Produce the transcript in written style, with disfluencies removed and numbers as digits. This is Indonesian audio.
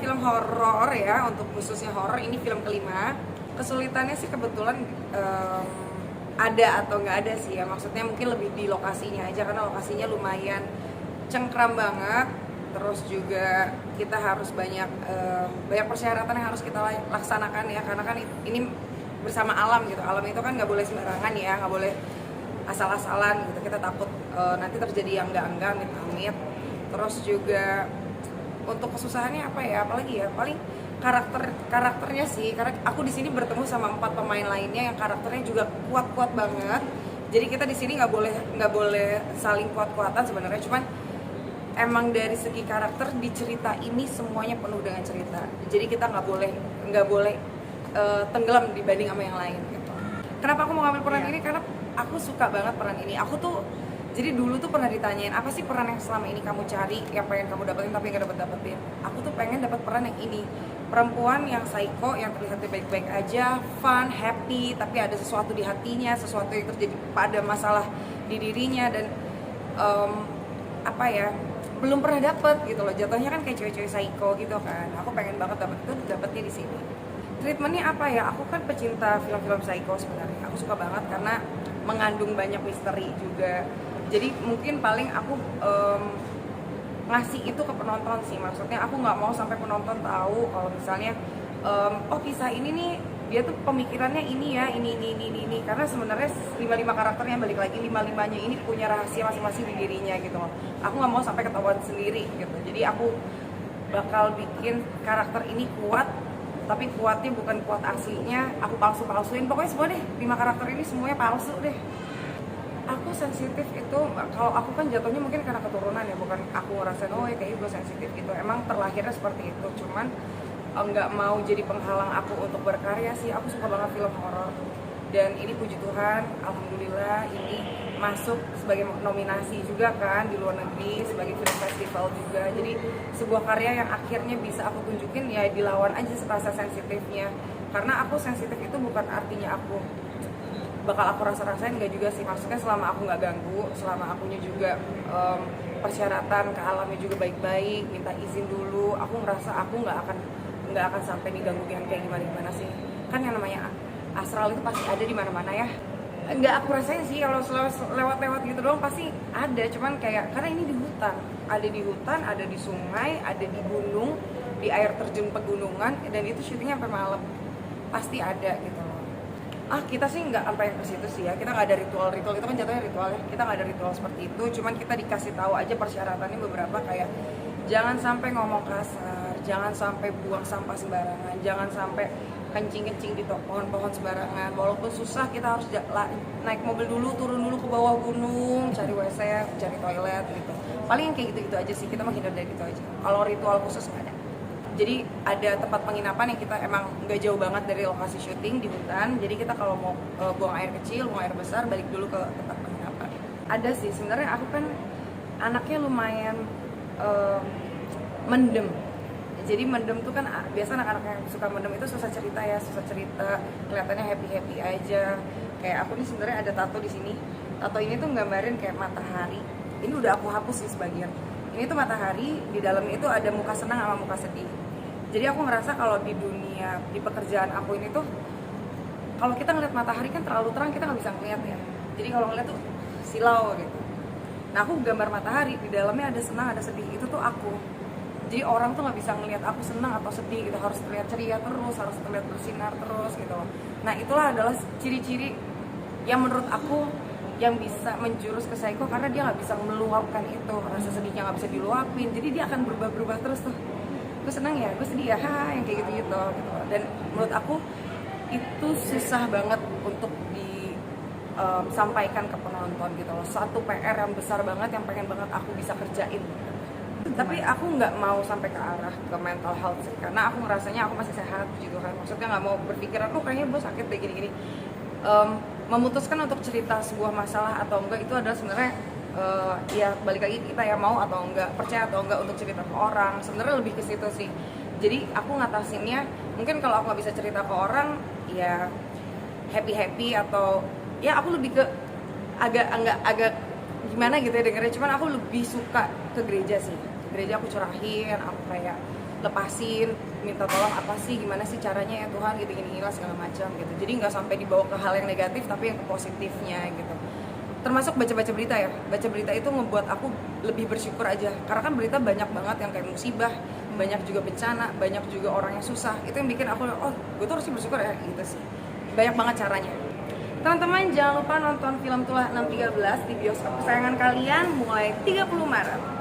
film horor ya, untuk khususnya horor, ini film kelima. Kesulitannya sih kebetulan ada atau nggak ada sih ya, maksudnya mungkin lebih di lokasinya aja, karena lokasinya lumayan cengkram banget. Terus juga kita harus banyak persyaratan yang harus kita laksanakan ya, karena kan ini bersama alam gitu. Alam itu kan nggak boleh sembarangan ya, nggak boleh asal-asalan gitu. Kita takut nanti terjadi yang enggak amit-amit. Terus juga untuk kesusahannya apa ya, apalagi ya, paling karakternya sih, karena aku di sini bertemu sama 4 pemain lainnya yang karakternya juga kuat-kuat banget. Jadi kita di sini nggak boleh saling kuat-kuatan sebenarnya, cuman emang dari segi karakter di cerita ini semuanya penuh dengan cerita. Jadi kita nggak boleh tenggelam dibanding sama yang lain gitu. Kenapa aku mau ngambil peran ini? Karena aku suka banget peran ini. Aku tuh jadi dulu tuh pernah ditanyain, apa sih peran yang selama ini kamu cari, yang pengen kamu dapetin tapi nggak dapetin. Aku tuh pengen dapat peran yang ini, perempuan yang psycho, yang terlihat baik-baik aja, fun, happy, tapi ada sesuatu di hatinya, sesuatu yang terjadi pada masalah di dirinya, dan apa ya, belum pernah dapet gitu loh. Jatuhnya kan kayak cewek-cewek psycho gitu kan. Aku pengen banget dapet itu, dapetnya di sini. Treatmentnya apa ya? Aku kan pecinta film-film psycho sebenarnya. Aku suka banget karena mengandung banyak misteri juga. Jadi mungkin paling aku ngasih itu ke penonton sih. Maksudnya aku nggak mau sampai penonton tahu kalau misalnya oh kisah ini nih dia tuh pemikirannya ini ya, ini. Karena sebenarnya 5 karakternya, balik lagi 5-5-nya ini punya rahasia masing-masing di dirinya gitu loh. Aku nggak mau sampai ketahuan sendiri gitu. Jadi aku bakal bikin karakter ini kuat, tapi kuatnya bukan kuat aslinya, aku palsuin. Pokoknya semua deh, 5 karakter ini semuanya palsu deh. Aku sensitif itu, kalau aku kan jatuhnya mungkin karena keturunan ya, bukan aku ngerasain oh ya kayak gue sensitif gitu. Emang terlahirnya seperti itu, cuman nggak mau jadi penghalang aku untuk berkarya sih. Aku suka banget film horor, dan ini puji Tuhan, alhamdulillah ini masuk sebagai nominasi juga kan di luar negeri, sebagai film festival juga. Jadi sebuah karya yang akhirnya bisa aku tunjukin, ya dilawan aja rasa sensitifnya. Karena aku sensitif itu bukan artinya aku bakal aku rasa-rasain, nggak juga sih. Maksudnya selama aku nggak ganggu, selama akunya juga persyaratan ke alamnya juga baik-baik, minta izin dulu, aku ngerasa aku nggak akan sampai diganggu yang kayak gimana sih. Kan yang namanya astral itu pasti ada di mana-mana ya. Nggak aku rasain sih, kalau lewat-lewat gitu doang pasti ada. Cuman kayak karena ini di hutan, ada di sungai, ada di gunung, di air terjun pegunungan, dan itu syutingnya sampai malam, pasti ada gitu loh. Kita sih nggak sampai ke situ sih ya, kita nggak ada ritual itu kan jatuhnya ritual ya, kita nggak ada ritual seperti itu. Cuman kita dikasih tahu aja persyaratannya beberapa, kayak jangan sampai ngomong kasar, jangan sampai buang sampah sembarangan, jangan sampai kencing di pohon-pohon sembarangan. Walaupun susah, kita harus naik mobil dulu, turun dulu ke bawah gunung, cari WC, cari toilet gitu. Paling kayak gitu-gitu aja sih, kita menghindar dari itu aja. Kalau ritual khusus nggak ada. Jadi ada tempat penginapan yang kita emang nggak jauh banget dari lokasi syuting di hutan. Jadi kita kalau mau buang air kecil, buang air besar, balik dulu ke tempat penginapan. Ada sih, sebenarnya aku kan anaknya lumayan mendem. Jadi mendem tuh kan biasa anak-anak yang suka mendem itu susah cerita, kelihatannya happy aja. Kayak aku nih sebenarnya ada tato di sini. Tato ini tuh nggambarin kayak matahari. Ini udah aku hapus sih sebagian. Ini tuh matahari, di dalamnya itu ada muka senang sama muka sedih. Jadi aku ngerasa kalau di dunia, di pekerjaan aku ini tuh, kalau kita ngeliat matahari kan terlalu terang, kita nggak bisa ngeliat ya. Jadi kalau ngeliat tuh silau gitu. Nah aku gambar matahari, di dalamnya ada senang, ada sedih, itu tuh aku. Jadi orang tuh nggak bisa ngeliat aku senang atau sedih gitu, harus terlihat ceria terus, harus terlihat bersinar terus gitu loh. Nah itulah adalah ciri-ciri yang menurut aku yang bisa menjurus ke psycho, karena dia nggak bisa meluapkan itu, rasa sedihnya nggak bisa diluapin, jadi dia akan berubah terus tuh. Gue senang ya, gue sedih ya, yang kayak gitu. Dan menurut aku itu susah banget untuk disampaikan ke penonton gitu loh. Satu PR yang besar banget, yang pengen banget aku bisa kerjain. Tapi aku nggak mau sampai ke arah ke mental health sih, karena aku ngerasanya aku masih sehat gitu kan. Maksudnya nggak mau berpikiran, kayaknya gue sakit deh gini-gini. Memutuskan untuk cerita sebuah masalah atau enggak itu adalah sebenarnya ya balik lagi kita ya mau atau enggak, percaya atau enggak untuk cerita ke orang. Sebenarnya lebih ke situ sih. Jadi aku ngatasinnya, mungkin kalau aku nggak bisa cerita ke orang ya happy atau ya aku lebih ke agak gimana gitu ya dengernya. Cuman aku lebih suka ke gereja sih. gereja aku curahin, aku kayak lepasin, minta tolong apa sih, gimana sih caranya ya Tuhan, gitu gini lah segala macam gitu. Jadi nggak sampai dibawa ke hal yang negatif, tapi yang ke positifnya gitu. Termasuk baca-baca berita ya, baca berita itu ngebuat aku lebih bersyukur aja, karena kan berita banyak banget yang kayak musibah, banyak juga bencana, banyak juga orang yang susah. Itu yang bikin aku, oh gue tuh harus bersyukur ya, gitu sih. Banyak banget caranya. Teman-teman jangan lupa nonton film Tulah 613 di bioskop kesayangan kalian mulai 30 Maret.